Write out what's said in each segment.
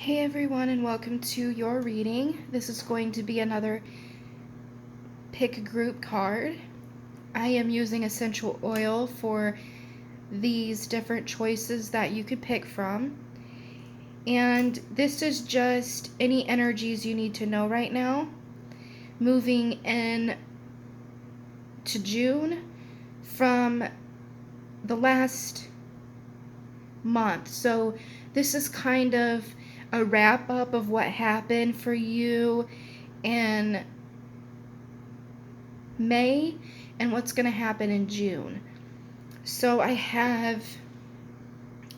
Hey everyone, and welcome to your reading. This is going to be another pick group card. I am using essential oil for these different choices that you could pick from. And this is just any energies you need to know right now. Moving in to June from the last month. So this is kind of a wrap up of what happened for you in May and what's going to happen in June. So I have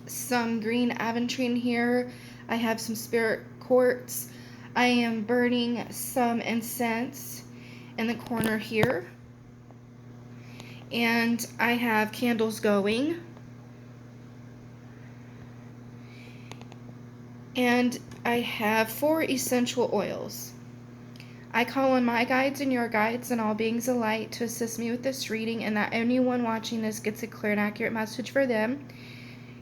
some green aventurine here. I have some spirit quartz. I am burning some incense in the corner here. And I have candles going. And I have 4 essential oils. I call on my guides and your guides and all beings of light to assist me with this reading, and that anyone watching this gets a clear and accurate message for them.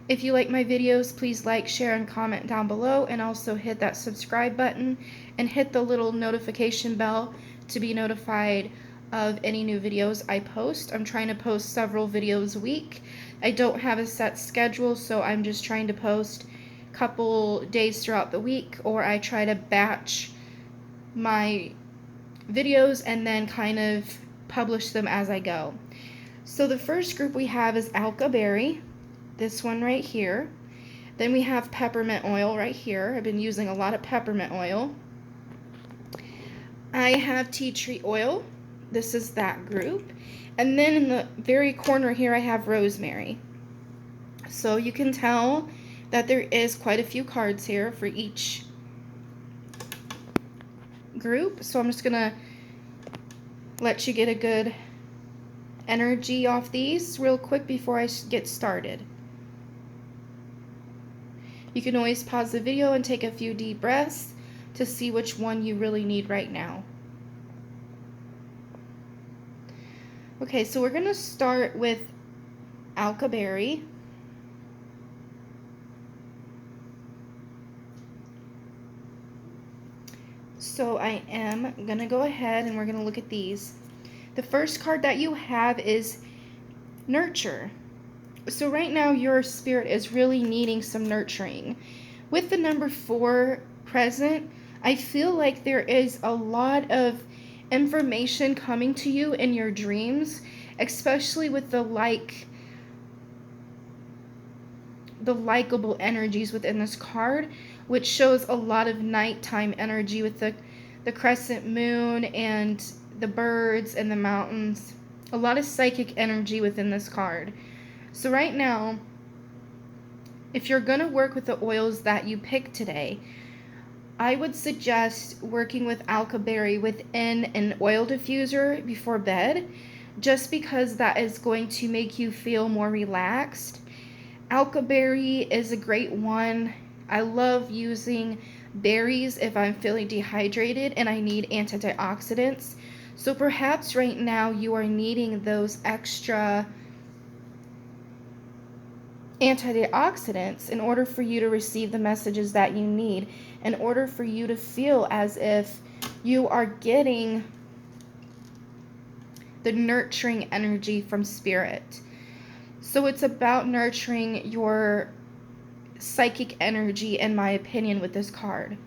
If you like my videos, please like, share, and comment down below, and also hit that subscribe button and hit the little notification bell to be notified of any new videos I post. I'm trying to post several videos a week. I don't have a set schedule, so I'm just trying to post a couple days throughout the week, or I try to batch my videos and then kind of publish them as I go. So the first group we have is Alka Berry, this one right here. Then we have peppermint oil right here. I've been using a lot of peppermint oil. I have tea tree oil. This is that group. And then in the very corner here I have rosemary. So you can tell that there is quite a few cards here for each group. So I'm just gonna let you get a good energy off these real quick before I get started. You can always pause the video and take a few deep breaths to see which one you really need right now. Okay, so we're gonna start with Alka Berry. So I am gonna go ahead and we're gonna look at these. The first card that you have is Nurture. So right now your spirit is really needing some nurturing. With the number 4 present, I feel like there is a lot of information coming to you in your dreams, especially with the likable energies within this card, which shows a lot of nighttime energy with the crescent moon and the birds and the mountains. A lot of psychic energy within this card. So right now, if you're going to work with the oils that you picked today, I would suggest working with Alka Berry within an oil diffuser before bed, just because that is going to make you feel more relaxed. Alka Berry is a great one. I love using berries if I'm feeling dehydrated and I need antioxidants. So perhaps right now you are needing those extra antioxidants in order for you to receive the messages that you need, in order for you to feel as if you are getting the nurturing energy from spirit. So it's about nurturing your psychic energy, in my opinion, with this card.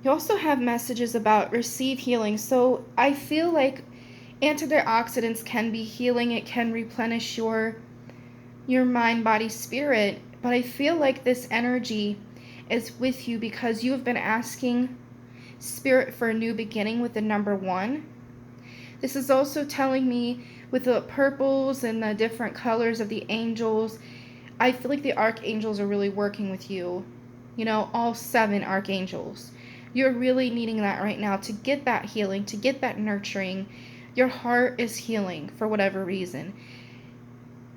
You also have messages about receive healing. So I feel like antioxidants can be healing. It can replenish your mind, body, spirit. But I feel like this energy is with you because you have been asking spirit for a new beginning with the number 1. This is also telling me with the purples and the different colors of the angels, I feel like the archangels are really working with you. You know, all 7 archangels. You're really needing that right now to get that healing, to get that nurturing. Your heart is healing for whatever reason.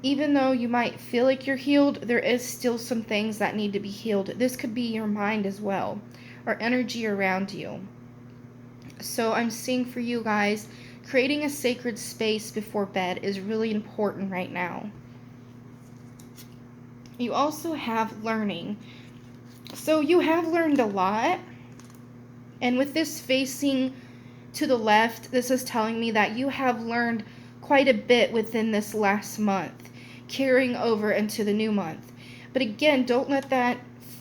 Even though you might feel like you're healed, there is still some things that need to be healed. This could be your mind as well, or energy around you. So I'm seeing for you guys, creating a sacred space before bed is really important right now. You also have learning. So you have learned a lot. And with this facing to the left, this is telling me that you have learned quite a bit within this last month, carrying over into the new month. But again, don't let that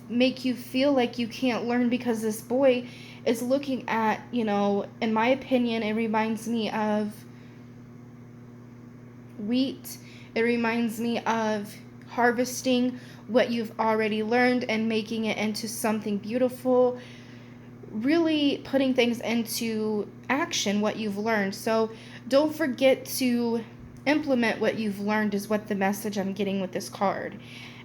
make you feel like you can't learn, because this boy is looking at, in my opinion, it reminds me of wheat. It reminds me of harvesting what you've already learned and making it into something beautiful, really putting things into action, what you've learned. So don't forget to implement what you've learned, is what the message I'm getting with this card.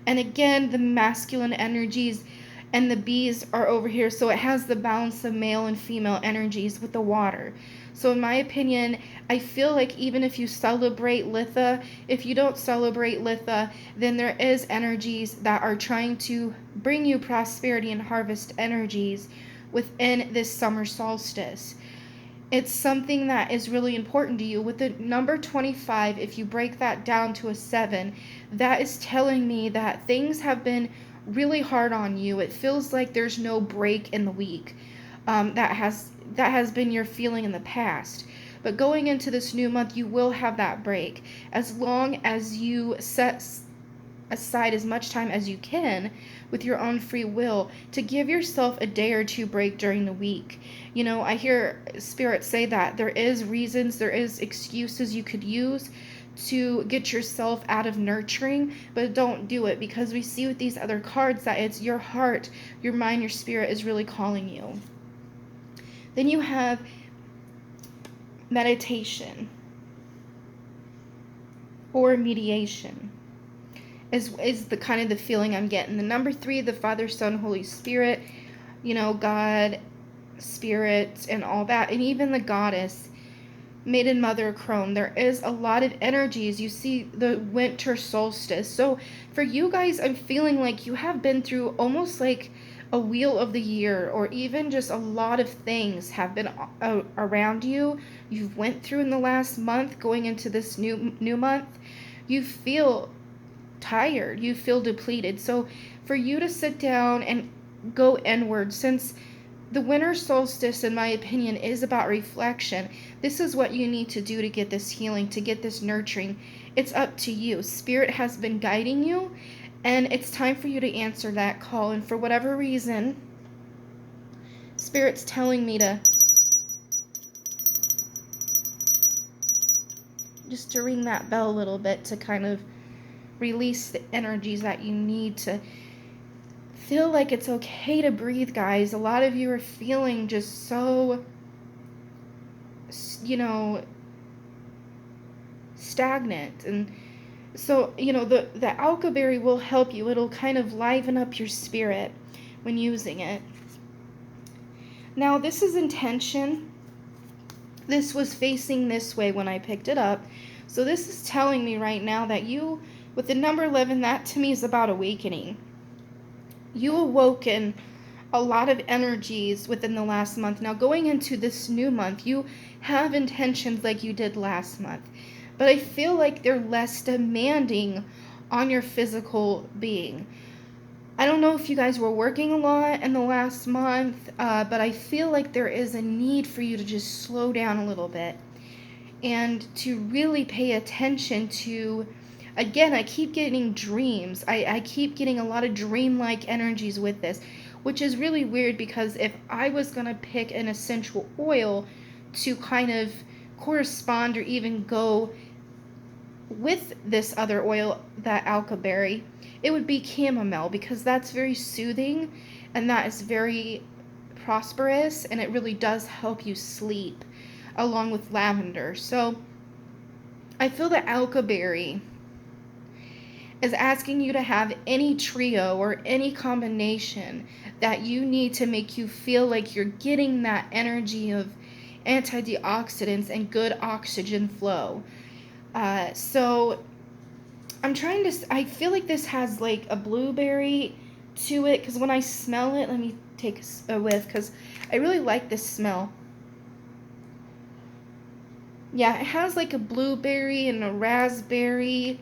And again, the masculine energies and the bees are over here, so it has the balance of male and female energies with the water. So in my opinion, I feel like even if you celebrate Litha, if you don't celebrate Litha, then there is energies that are trying to bring you prosperity and harvest energies within this summer solstice. It's something that is really important to you. With the number 25, if you break that down to a 7, that is telling me that things have been really hard on you. It feels like there's no break in the week. That has been your feeling in the past. But going into this new month, you will have that break, as long as you set aside as much time as you can with your own free will to give yourself a day or two break during the week. I hear Spirit say that there is reasons, there is excuses you could use to get yourself out of nurturing, but don't do it, because we see with these other cards that it's your heart, your mind, your spirit is really calling you. Then you have meditation or mediation. Is the kind of the feeling I'm getting. The number 3, the Father, Son, Holy Spirit, God, Spirit, and all that, and even the Goddess, Maiden Mother Crone. There is a lot of energies. You see the winter solstice. So for you guys, I'm feeling like you have been through almost like a wheel of the year, or even just a lot of things have been around you. You've went through in the last month, going into this new month. You feel tired, you feel depleted. So for you to sit down and go inward, since the winter solstice, in my opinion, is about reflection, this is what you need to do to get this healing, to get this nurturing. It's up to you. Spirit has been guiding you, and it's time for you to answer that call. And for whatever reason, Spirit's telling me to ring that bell a little bit, to kind of release the energies that you need to feel like it's okay to breathe, guys. A lot of you are feeling just so, stagnant. And so, the alka berry will help you. It'll kind of liven up your spirit when using it. Now, this is intention. This was facing this way when I picked it up. So this is telling me right now that you, with the number 11, that to me is about awakening. You awoken a lot of energies within the last month. Now going into this new month, you have intentions like you did last month. But I feel like they're less demanding on your physical being. I don't know if you guys were working a lot in the last month, but I feel like there is a need for you to just slow down a little bit and to really pay attention to, again, I keep getting dreams. I keep getting a lot of dreamlike energies with this, which is really weird, because if I was going to pick an essential oil to kind of correspond or even go with this other oil, that alka berry, it would be chamomile, because that's very soothing and that is very prosperous, and it really does help you sleep, along with lavender. So I feel that alka berry is asking you to have any trio or any combination that you need to make you feel like you're getting that energy of antioxidants and good oxygen flow. So I feel like this has like a blueberry to it, because when I smell it, let me take a whiff, because I really like this smell. Yeah, it has like a blueberry and a raspberry.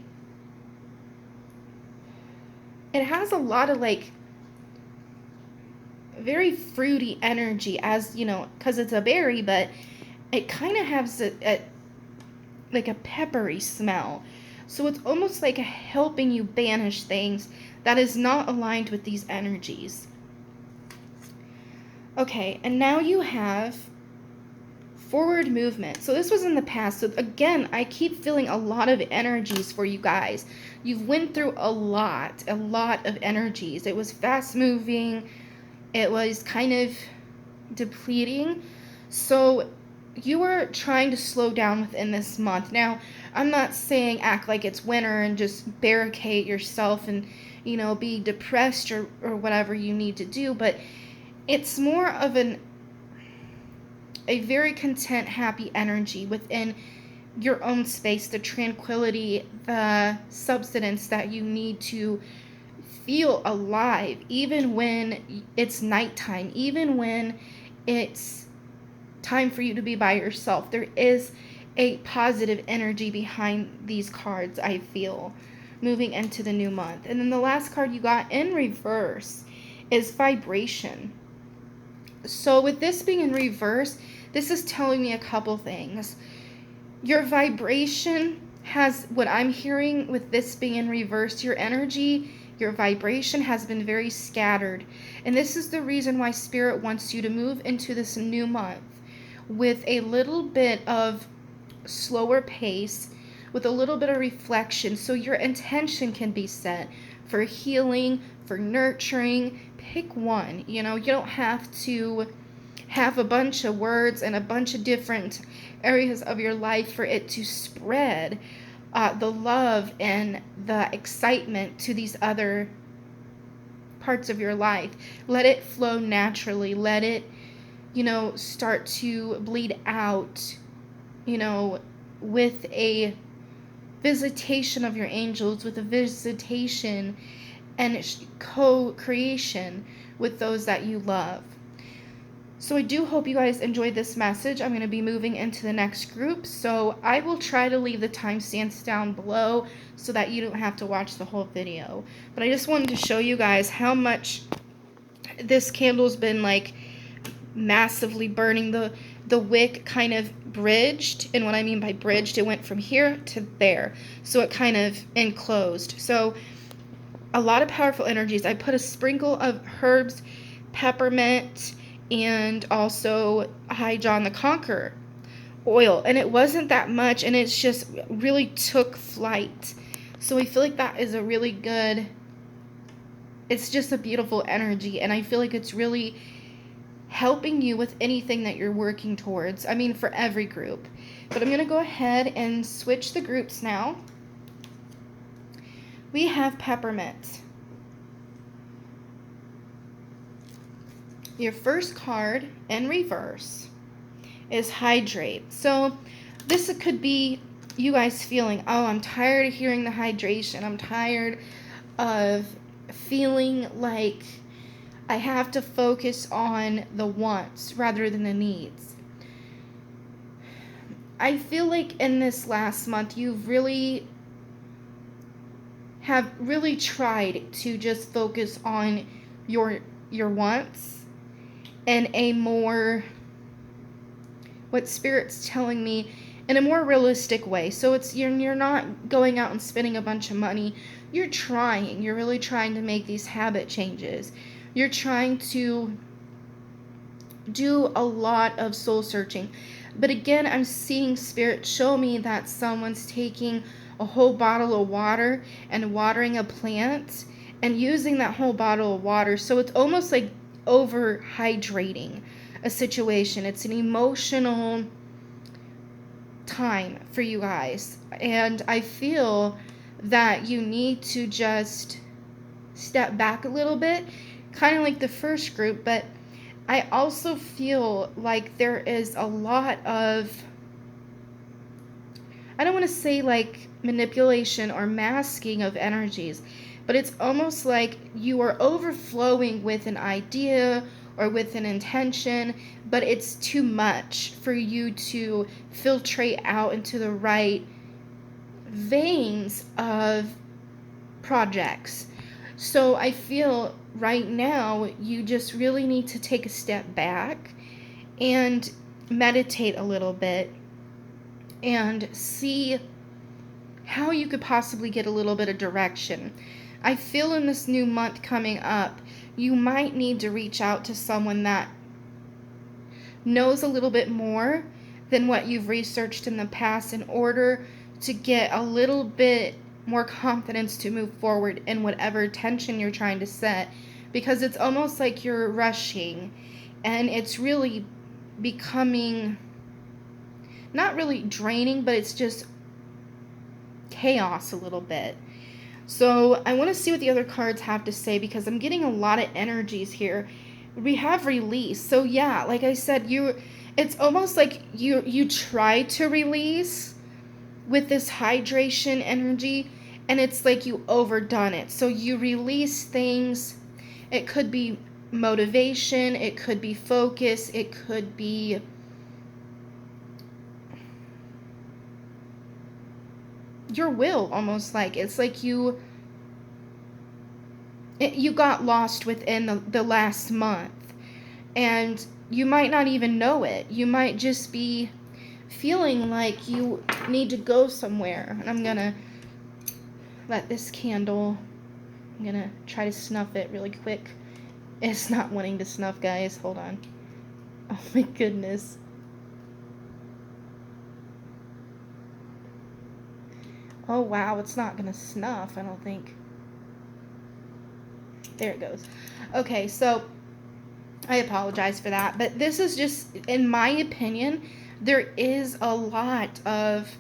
It has a lot of like very fruity energy, as you know, because it's a berry, but it kind of has like a peppery smell. So it's almost like helping you banish things that is not aligned with these energies. Okay, and now you have forward movement. So this was in the past. So again, I keep feeling a lot of energies for you guys. You've went through a lot of energies. It was fast moving. It was kind of depleting. So you are trying to slow down within this month. Now, I'm not saying act like it's winter and just barricade yourself and, you know, be depressed or whatever you need to do, but it's more of a very content, happy energy within your own space, the tranquility, the substance that you need to feel alive, even when it's nighttime, even when it's time for you to be by yourself. There is a positive energy behind these cards, I feel, moving into the new month. And then the last card you got in reverse is vibration. So with this being in reverse, this is telling me a couple things. Your vibration has, what I'm hearing with this being in reverse, your energy, your vibration has been very scattered. And this is the reason why Spirit wants you to move into this new month with a little bit of slower pace, with a little bit of reflection, so your intention can be set for healing, for nurturing. Pick one. You know, you don't have to have a bunch of words and a bunch of different areas of your life for it to spread the love and the excitement to these other parts of your life. Let it flow naturally. Let it, you know, start to bleed out, you know, with a visitation of your angels, with a visitation and co-creation with those that you love. So I do hope you guys enjoyed this message. I'm going to be moving into the next group, so I will try to leave the timestamps down below so that you don't have to watch the whole video. But I just wanted to show you guys how much this candle's been like massively burning. The wick kind of bridged, and what I mean by bridged, it went from here to there, so it kind of enclosed. So a lot of powerful energies. I put a sprinkle of herbs, peppermint, and also High John the Conqueror oil, and it wasn't that much, and it's just really took flight. So I feel like that is a really good, it's just a beautiful energy, and I feel like it's really helping you with anything that you're working towards. I mean, for every group. But I'm going to go ahead and switch the groups now. We have peppermint. Your first card in reverse is hydrate. So this could be you guys feeling, oh, I'm tired of hearing the hydration. I'm tired of feeling like I have to focus on the wants rather than the needs. I feel like in this last month you have really tried to just focus on your wants and a more, what Spirit's telling me, in a more realistic way. So it's you're not going out and spending a bunch of money. You're really trying to make these habit changes. You're trying to do a lot of soul searching. But again, I'm seeing Spirit show me that someone's taking a whole bottle of water and watering a plant and using that whole bottle of water. So it's almost like overhydrating a situation. It's an emotional time for you guys. And I feel that you need to just step back a little bit, kind of like the first group, but I also feel like there is a lot of, I don't want to say like manipulation or masking of energies, but it's almost like you are overflowing with an idea or with an intention, but it's too much for you to filtrate out into the right veins of projects. So I feel right now you just really need to take a step back and meditate a little bit and see how you could possibly get a little bit of direction. I feel in this new month coming up, you might need to reach out to someone that knows a little bit more than what you've researched in the past in order to get a little bit more confidence to move forward in whatever intention you're trying to set, because it's almost like you're rushing and it's really becoming not really draining, but it's just chaos a little bit. So I want to see what the other cards have to say, because I'm getting a lot of energies here. We have release. So yeah, like I said, it's almost like you try to release with this hydration energy, and it's like you overdone it. So you release things. It could be motivation, it could be focus, it could be your will, almost like it's like you got lost within the last month, and you might not even know it. You might just be feeling like you need to go somewhere. And I'm gonna let this candle, I'm gonna try to snuff it really quick. It's not wanting to snuff, guys. Hold on. Oh my goodness. Oh wow, it's not gonna snuff, I don't think. There it goes. Okay, so I apologize for that, but this is just, in my opinion, there is a lot of,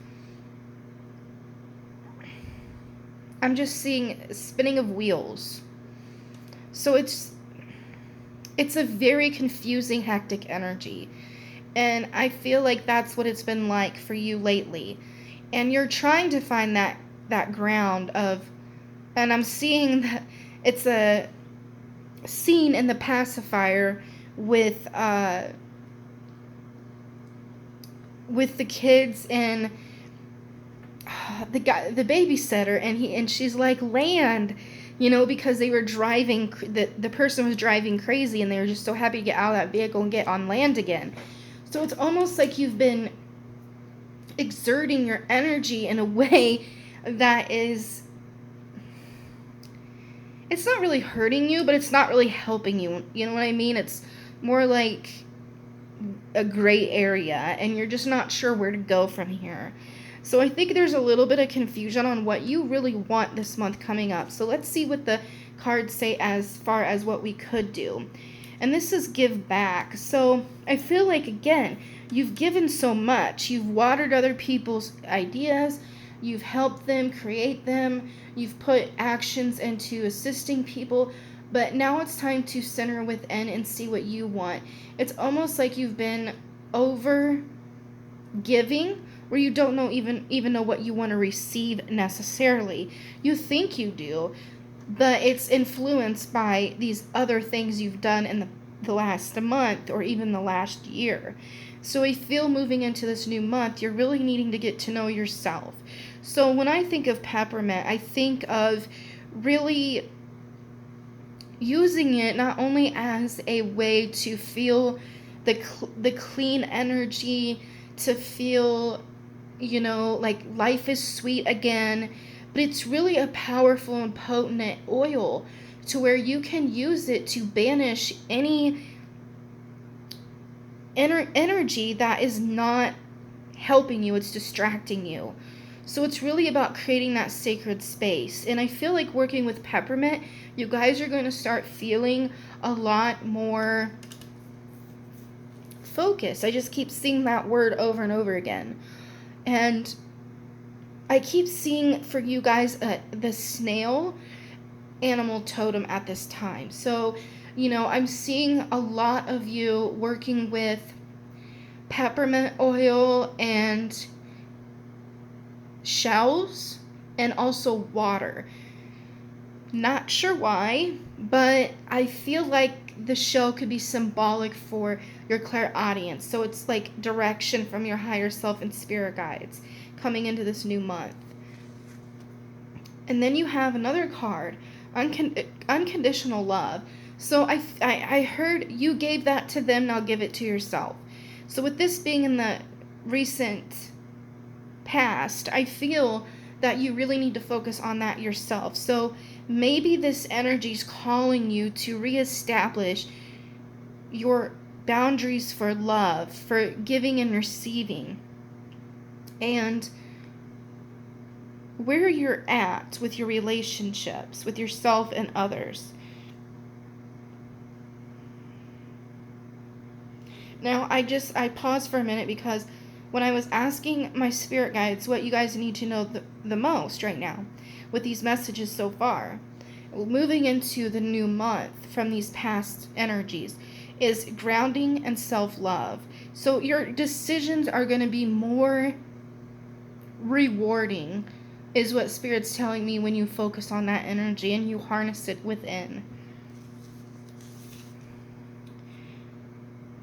I'm just seeing spinning of wheels. So it's a very confusing, hectic energy. And I feel like that's what it's been like for you lately. And you're trying to find that ground of, and I'm seeing that it's a scene in the pacifier with the kids and the babysitter, and she's like, land, because they were driving, the person was driving crazy, and they were just so happy to get out of that vehicle and get on land again. So it's almost like you've been exerting your energy in a way that is, it's not really hurting you, but it's not really helping you. You know what I mean? It's more like a gray area, and you're just not sure where to go from here. So I think there's a little bit of confusion on what you really want this month coming up. So let's see what the cards say as far as what we could do. And this is give back. So I feel like, again, you've given so much. You've watered other people's ideas. You've helped them create them. You've put actions into assisting people. But now it's time to center within and see what you want. It's almost like you've been over giving, where you don't know even know what you want to receive necessarily. You think you do, but it's influenced by these other things you've done in the last month or even the last year. So I feel moving into this new month, you're really needing to get to know yourself. So when I think of peppermint, I think of really using it not only as a way to feel the clean energy, to feel, like life is sweet again, but it's really a powerful and potent oil to where you can use it to banish any energy that is not helping you, it's distracting you. So it's really about creating that sacred space. And I feel like working with peppermint, you guys are going to start feeling a lot more focus. I just keep seeing that word over and over again. And I keep seeing for you guys the snail animal totem at this time. So, I'm seeing a lot of you working with peppermint oil and shells and also water. Not sure why, but I feel like the shell could be symbolic for your clairaudience. So it's like direction from your higher self and spirit guides coming into this new month. And then you have another card, unconditional love. So I heard you gave that to them, now give it to yourself. So with this being in the recent past, I feel that you really need to focus on that yourself. So maybe this energy is calling you to reestablish your boundaries for love, for giving and receiving, and where you're at with your relationships with yourself and others. Now, I paused for a minute because when I was asking my spirit guides what you guys need to know the most right now with these messages so far, moving into the new month from these past energies, is grounding and self-love. So your decisions are going to be more rewarding, is what Spirit's telling me, when you focus on that energy and you harness it within.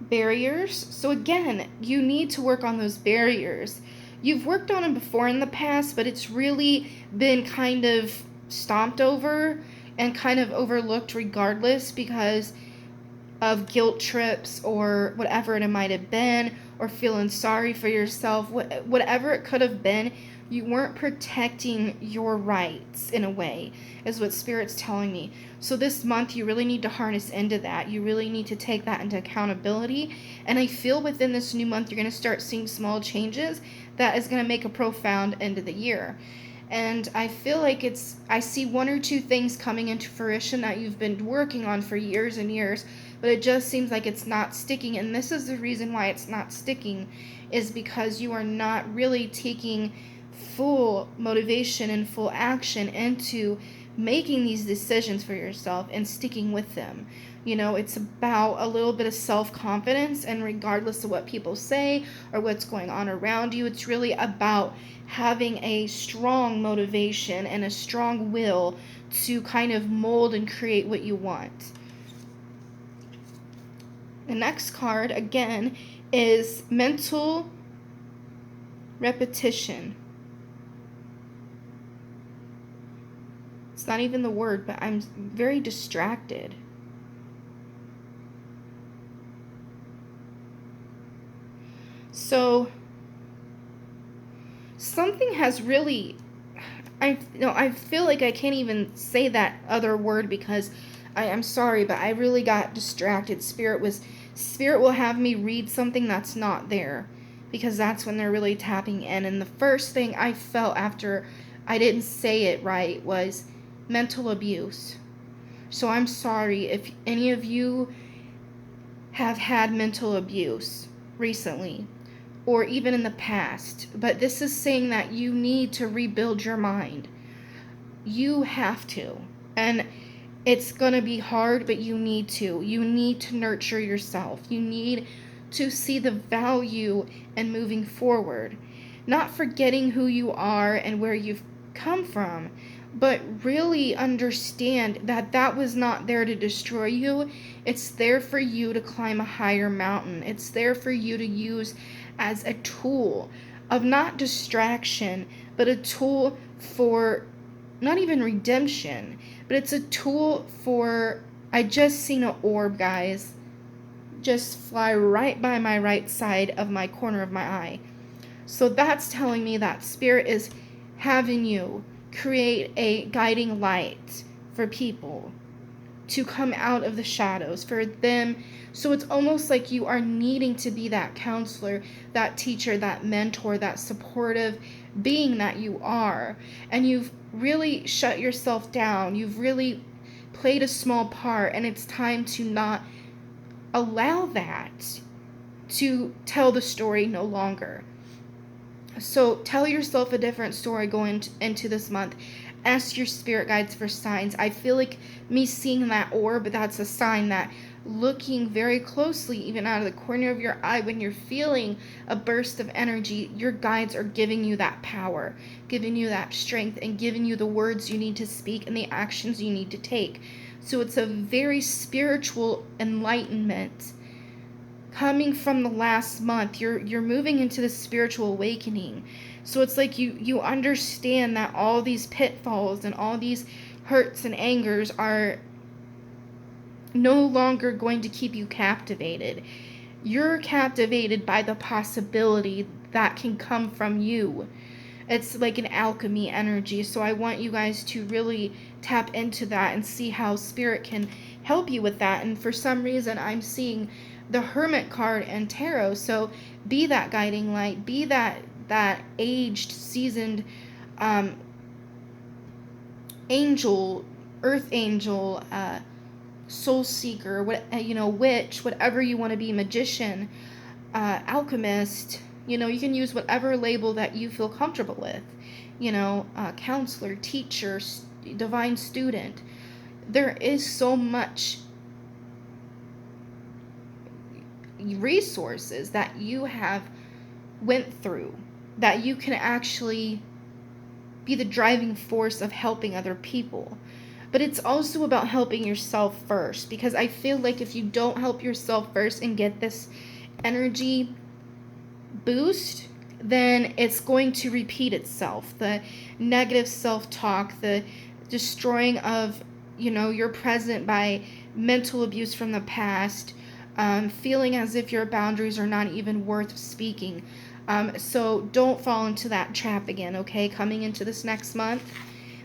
Barriers. So again, you need to work on those barriers. You've worked on them before in the past, but it's really been kind of stomped over and kind of overlooked regardless because of guilt trips or whatever it might have been, or feeling sorry for yourself, whatever it could have been. You weren't protecting your rights in a way, is what Spirit's telling me. So this month, you really need to harness into that. You really need to take that into accountability. And I feel within this new month, you're going to start seeing small changes that is going to make a profound end of the year. And I feel like I see one or two things coming into fruition that you've been working on for years and years, but it just seems like it's not sticking. And this is the reason why it's not sticking, is because you are not really taking full motivation and full action into making these decisions for yourself and sticking with them. It's about a little bit of self-confidence, and regardless of what people say or what's going on around you, it's really about having a strong motivation and a strong will to kind of mold and create what you want. The next card, again, is mental repetition. It's not even the word, but I'm very distracted. So something has really, I feel like I can't even say that other word because I'm sorry, but I really got distracted. Spirit will have me read something that's not there, because that's when they're really tapping in. And the first thing I felt after I didn't say it right was mental abuse. So I'm sorry if any of you have had mental abuse recently or even in the past, but this is saying that you need to rebuild your mind. You have to. And it's going to be hard, but you need to. You need to nurture yourself. You need to see the value in moving forward. Not forgetting who you are and where you've come from, but really understand that that was not there to destroy you. It's there for you to climb a higher mountain. It's there for you to use as a tool of not distraction, but a tool for not even redemption, but it's a tool for, I just seen an orb, guys, just fly right by my right side of my corner of my eye. So that's telling me that Spirit is having you create a guiding light for people to come out of the shadows, for them. So it's almost like you are needing to be that counselor, that teacher, that mentor, that supportive being that you are. And you've really shut yourself down. You've really played a small part, and it's time to not allow that to tell the story no longer. So tell yourself a different story going into this month. Ask your spirit guides for signs. I feel like me seeing that orb, that's a sign that looking very closely, even out of the corner of your eye, when you're feeling a burst of energy, your guides are giving you that power, giving you that strength, and giving you the words you need to speak and the actions you need to take. So it's a very spiritual enlightenment coming from the last month. You're moving into the spiritual awakening. So it's like you understand that all these pitfalls and all these hurts and angers are no longer going to keep you captivated. You're captivated by the possibility that can come from you. It's like an alchemy energy. So I want you guys to really tap into that and see how spirit can help you with that. And for some reason, I'm seeing the Hermit card and tarot. So be that guiding light, be that aged, seasoned angel, earth angel, soul seeker, witch, whatever you want to be, magician, alchemist. You can use whatever label that you feel comfortable with. Counselor, teacher, divine student. There is so much resources that you have went through that you can actually be the driving force of helping other people. But it's also about helping yourself first, because I feel like if you don't help yourself first and get this energy boost, then it's going to repeat itself. The negative self-talk, the destroying of, your present by mental abuse from the past, feeling as if your boundaries are not even worth speaking. So don't fall into that trap again, okay? Coming into this next month.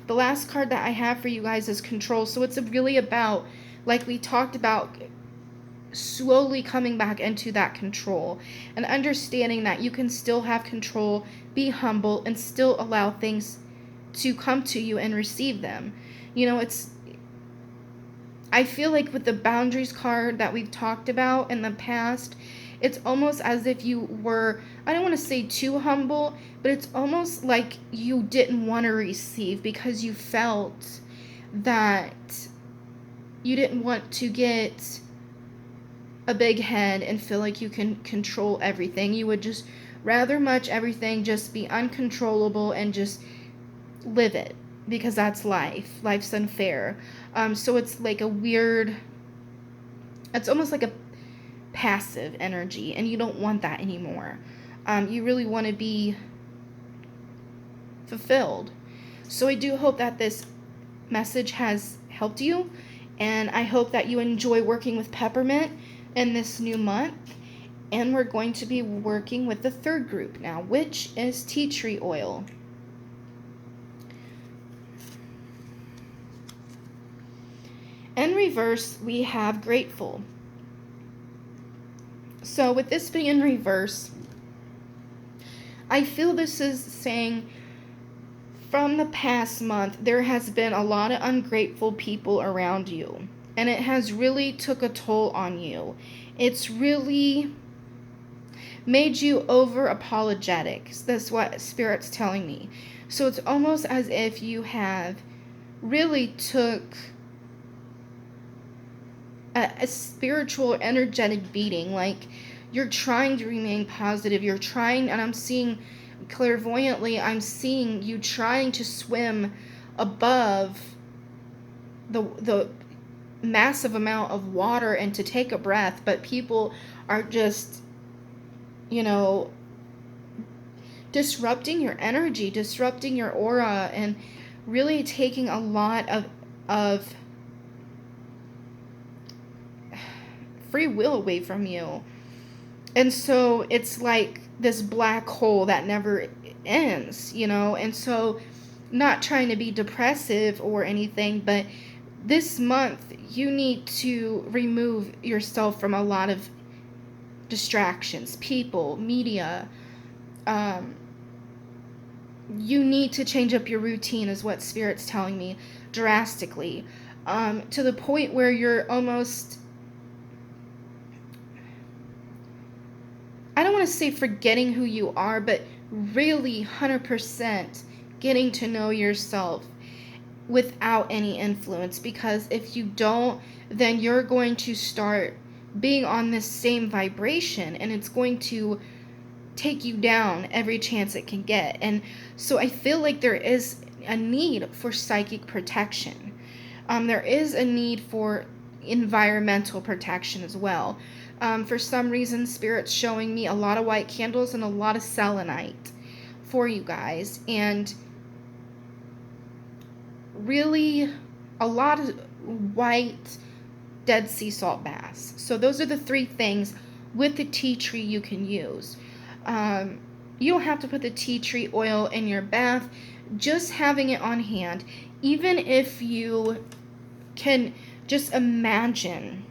The last card that I have for you guys is control. So it's really about, like we talked about, slowly coming back into that control and understanding that you can still have control, be humble, and still allow things to come to you and receive them. I feel like with the boundaries card that we've talked about in the past, it's almost as if you were, I don't want to say too humble, but it's almost like you didn't want to receive because you felt that you didn't want to get a big head and feel like you can control everything. You would just rather much everything just be uncontrollable and just live it, because that's life. Life's unfair. So it's like it's almost like a passive energy, and you don't want that anymore. You really want to be fulfilled. So I do hope that this message has helped you, and I hope that you enjoy working with peppermint in this new month. And we're going to be working with the third group now, which is tea tree oil. In reverse, we have grateful. So with this being in reverse, I feel this is saying from the past month, there has been a lot of ungrateful people around you, and it has really took a toll on you. It's really made you over apologetic. That's what Spirit's telling me. So it's almost as if you have really took a spiritual, energetic beating. Like, you're trying to remain positive. You're trying, and I'm seeing clairvoyantly, I'm seeing you trying to swim above the massive amount of water and to take a breath, but people are just, disrupting your energy, disrupting your aura, and really taking a lot of free will away from you. And so it's like this black hole that never ends, and so, not trying to be depressive or anything, but this month you need to remove yourself from a lot of distractions, people, media. You need to change up your routine, is what Spirit's telling me, drastically, to the point where you're almost, I don't want to say forgetting who you are, but really 100% getting to know yourself without any influence. Because if you don't, then you're going to start being on this same vibration, and it's going to take you down every chance it can get. And so I feel like there is a need for psychic protection. There is a need for environmental protection as well. For some reason, Spirit's showing me a lot of white candles and a lot of selenite for you guys. And really a lot of white Dead Sea salt baths. So those are the 3 things with the tea tree you can use. Um, you don't have to put the tea tree oil in your bath, just having it on hand. Even if you can just imagine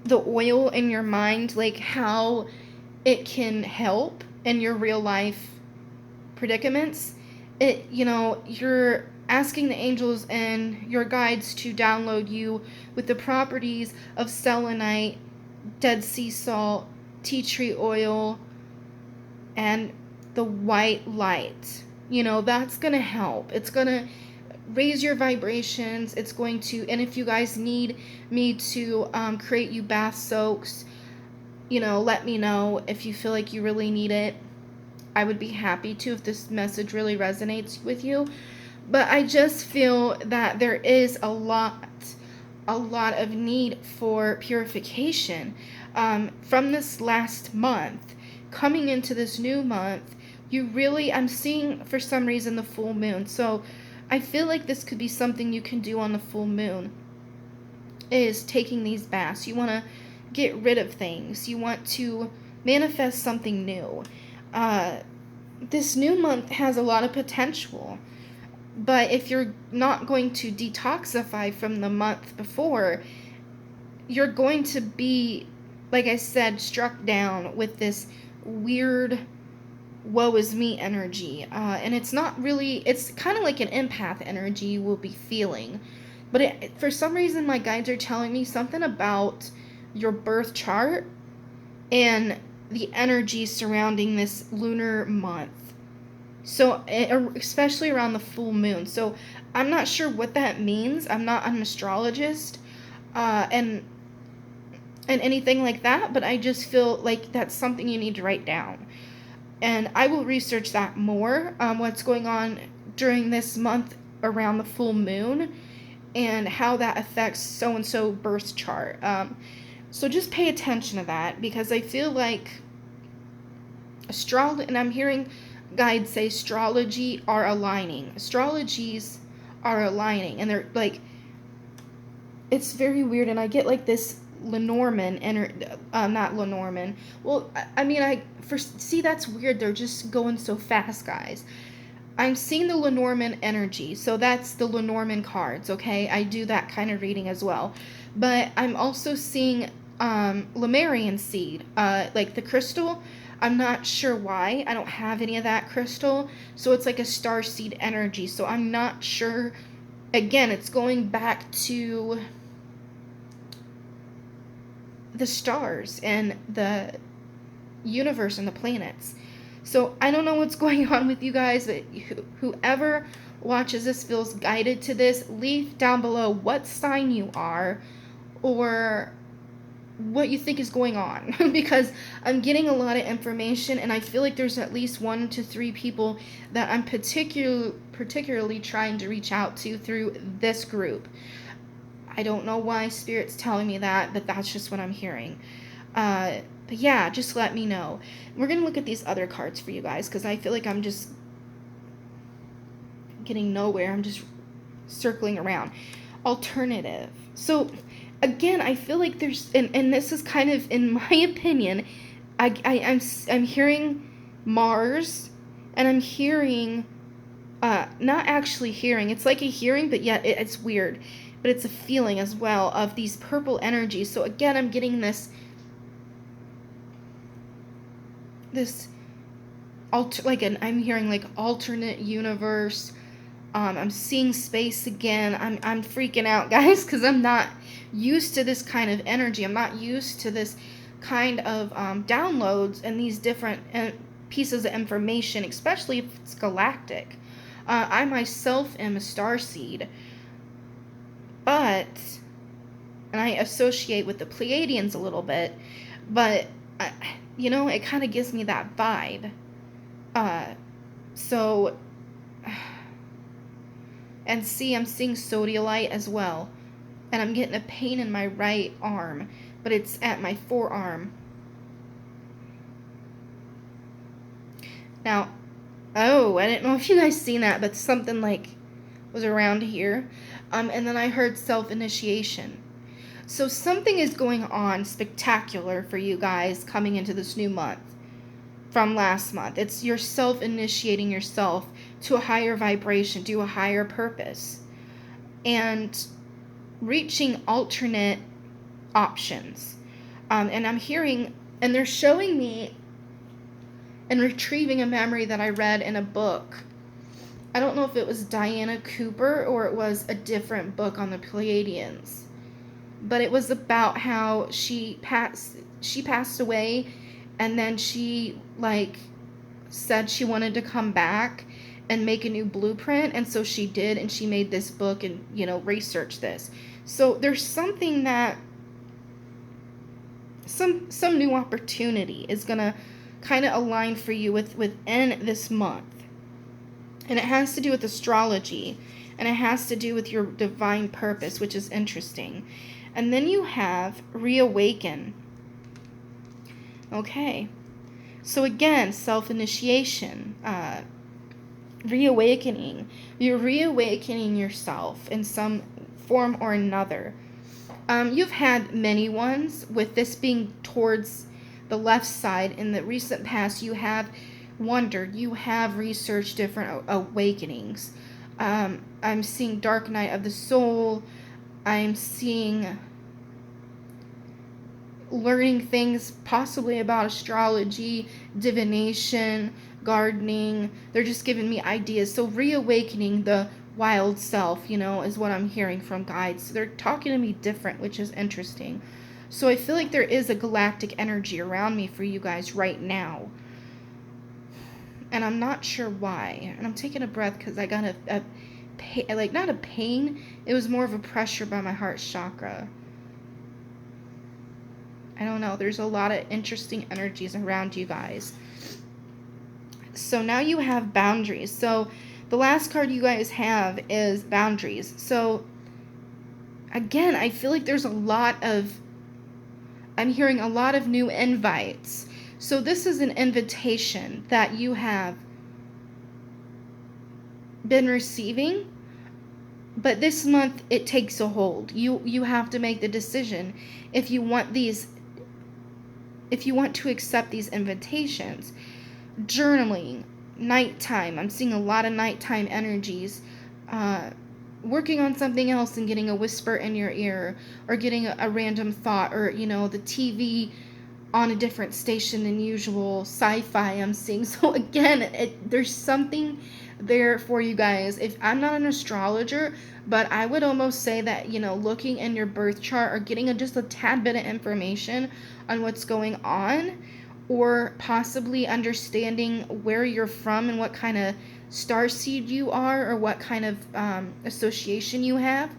the oil in your mind, like how it can help in your real life predicaments. You're asking the angels and your guides to download you with the properties of selenite, Dead Sea salt, tea tree oil, and the white light. That's going to help. It's going to raise your vibrations. It's going to, and if you guys need me to create you bath soaks, let me know if you feel like you really need it. I would be happy to if this message really resonates with you. But I just feel that there is a lot of need for purification from this last month. Coming into this new month, I'm seeing for some reason the full moon. So I feel like this could be something you can do on the full moon, is taking these baths. You want to get rid of things. You want to manifest something new. This new month has a lot of potential. But if you're not going to detoxify from the month before, you're going to be, like I said, struck down with this weird woe is me energy. And it's not really, it's kind of like an empath energy you will be feeling. But for some reason, my guides are telling me something about your birth chart and the energy surrounding this lunar month. So, especially around the full moon. So, I'm not sure what that means. I'm an astrologist, and anything like that. But I just feel like that's something you need to write down, and I will research that more. What's going on during this month around the full moon, and how that affects so and so birth chart. So just pay attention to that, because I feel like and I'm hearing guides say astrologies are aligning, and they're like, it's very weird. And I get like this Lenormand not Lenormand. Well, see, that's weird. They're just going so fast, guys. I'm seeing the Lenormand energy, so that's the Lenormand cards. Okay, I do that kind of reading as well, but I'm also seeing Lemurian seed, like the crystal. I'm not sure why. I don't have any of that crystal. So it's like a star seed energy. So I'm not sure. Again, it's going back to the stars and the universe and the planets. So I don't know what's going on with you guys, but whoever watches this feels guided to this. Leave down below what sign you are, or what you think is going on, because I'm getting a lot of information, and I feel like there's at least 1 to 3 people that I'm particularly trying to reach out to through this group. I don't know why Spirit's telling me that, but that's just what I'm hearing. But yeah, just let me know. We're going to look at these other cards for you guys, because I feel like I'm just getting nowhere. I'm just circling around. Alternative. So again, I feel like there's, and this is kind of, in my opinion, I'm hearing Mars, and I'm hearing, not actually hearing, it's like a hearing, but yet it's weird, but it's a feeling as well of these purple energies. So again, I'm getting I'm hearing like alternate universe. I'm seeing space again. I'm freaking out, guys, because I'm not used to this kind of energy. I'm not used to this kind of downloads and these different pieces of information, especially if it's galactic. I myself am a starseed, and I associate with the Pleiadians a little bit, but it kind of gives me that vibe. So. And see, I'm seeing sodalite as well. And I'm getting a pain in my right arm, but it's at my forearm. Now, I didn't know if you guys seen that, but something like was around here. And then I heard self-initiation. So something is going on spectacular for you guys coming into this new month from last month. It's yourself initiating yourself to a higher vibration, to a higher purpose, and reaching alternate options. And I'm hearing, and they're showing me and retrieving a memory that I read in a book. I don't know if it was Diana Cooper or it was a different book on the Pleiadians, but it was about how she passed away, and then she said she wanted to come back and make a new blueprint, and so she did, and she made this book and researched this. So there's something that some new opportunity is gonna kind of align for you within this month, and it has to do with astrology, and it has to do with your divine purpose, which is interesting. And then you have reawaken. Okay, so again, self-initiation, reawakening. You're reawakening yourself in some form or another. You've had many ones, with this being towards the left side. In the recent past, you have wondered, you have researched different awakenings. I'm seeing Dark Night of the Soul. I'm seeing learning things possibly about astrology, divination, gardening. They're just giving me ideas. So reawakening the wild self, is what I'm hearing from guides. So they're talking to me different, which is interesting. So I feel like there is a galactic energy around me for you guys right now. And I'm not sure why. And I'm taking a breath because I got a pain, not a pain, it was more of a pressure by my heart chakra. I don't know. There's a lot of interesting energies around you guys. So now you have boundaries. So the last card you guys have is boundaries. So again, I feel like there's I'm hearing a lot of new invites. So this is an invitation that you have been receiving, but this month it takes a hold. You have to make the decision if you want to accept these invitations. Journaling, nighttime. I'm seeing a lot of nighttime energies. Working on something else and getting a whisper in your ear, or getting a random thought, or the TV on a different station than usual. Sci-fi I'm seeing. So again, there's something there for you guys. If I'm not an astrologer, but I would almost say that looking in your birth chart, or getting just a tad bit of information on what's going on, or possibly understanding where you're from and what kind of star seed you are, or what kind of association you have.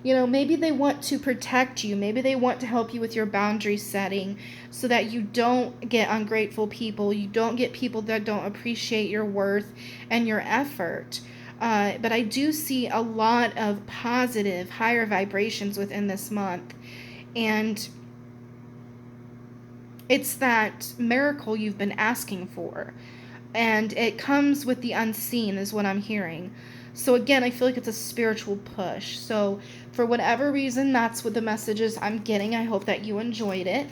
Maybe they want to protect you. Maybe they want to help you with your boundary setting, so that you don't get ungrateful people. You don't get people that don't appreciate your worth and your effort. But I do see a lot of positive, higher vibrations within this month. And it's that miracle you've been asking for. And it comes with the unseen, is what I'm hearing. So again, I feel like it's a spiritual push. So for whatever reason, that's what the messages I'm getting. I hope that you enjoyed it.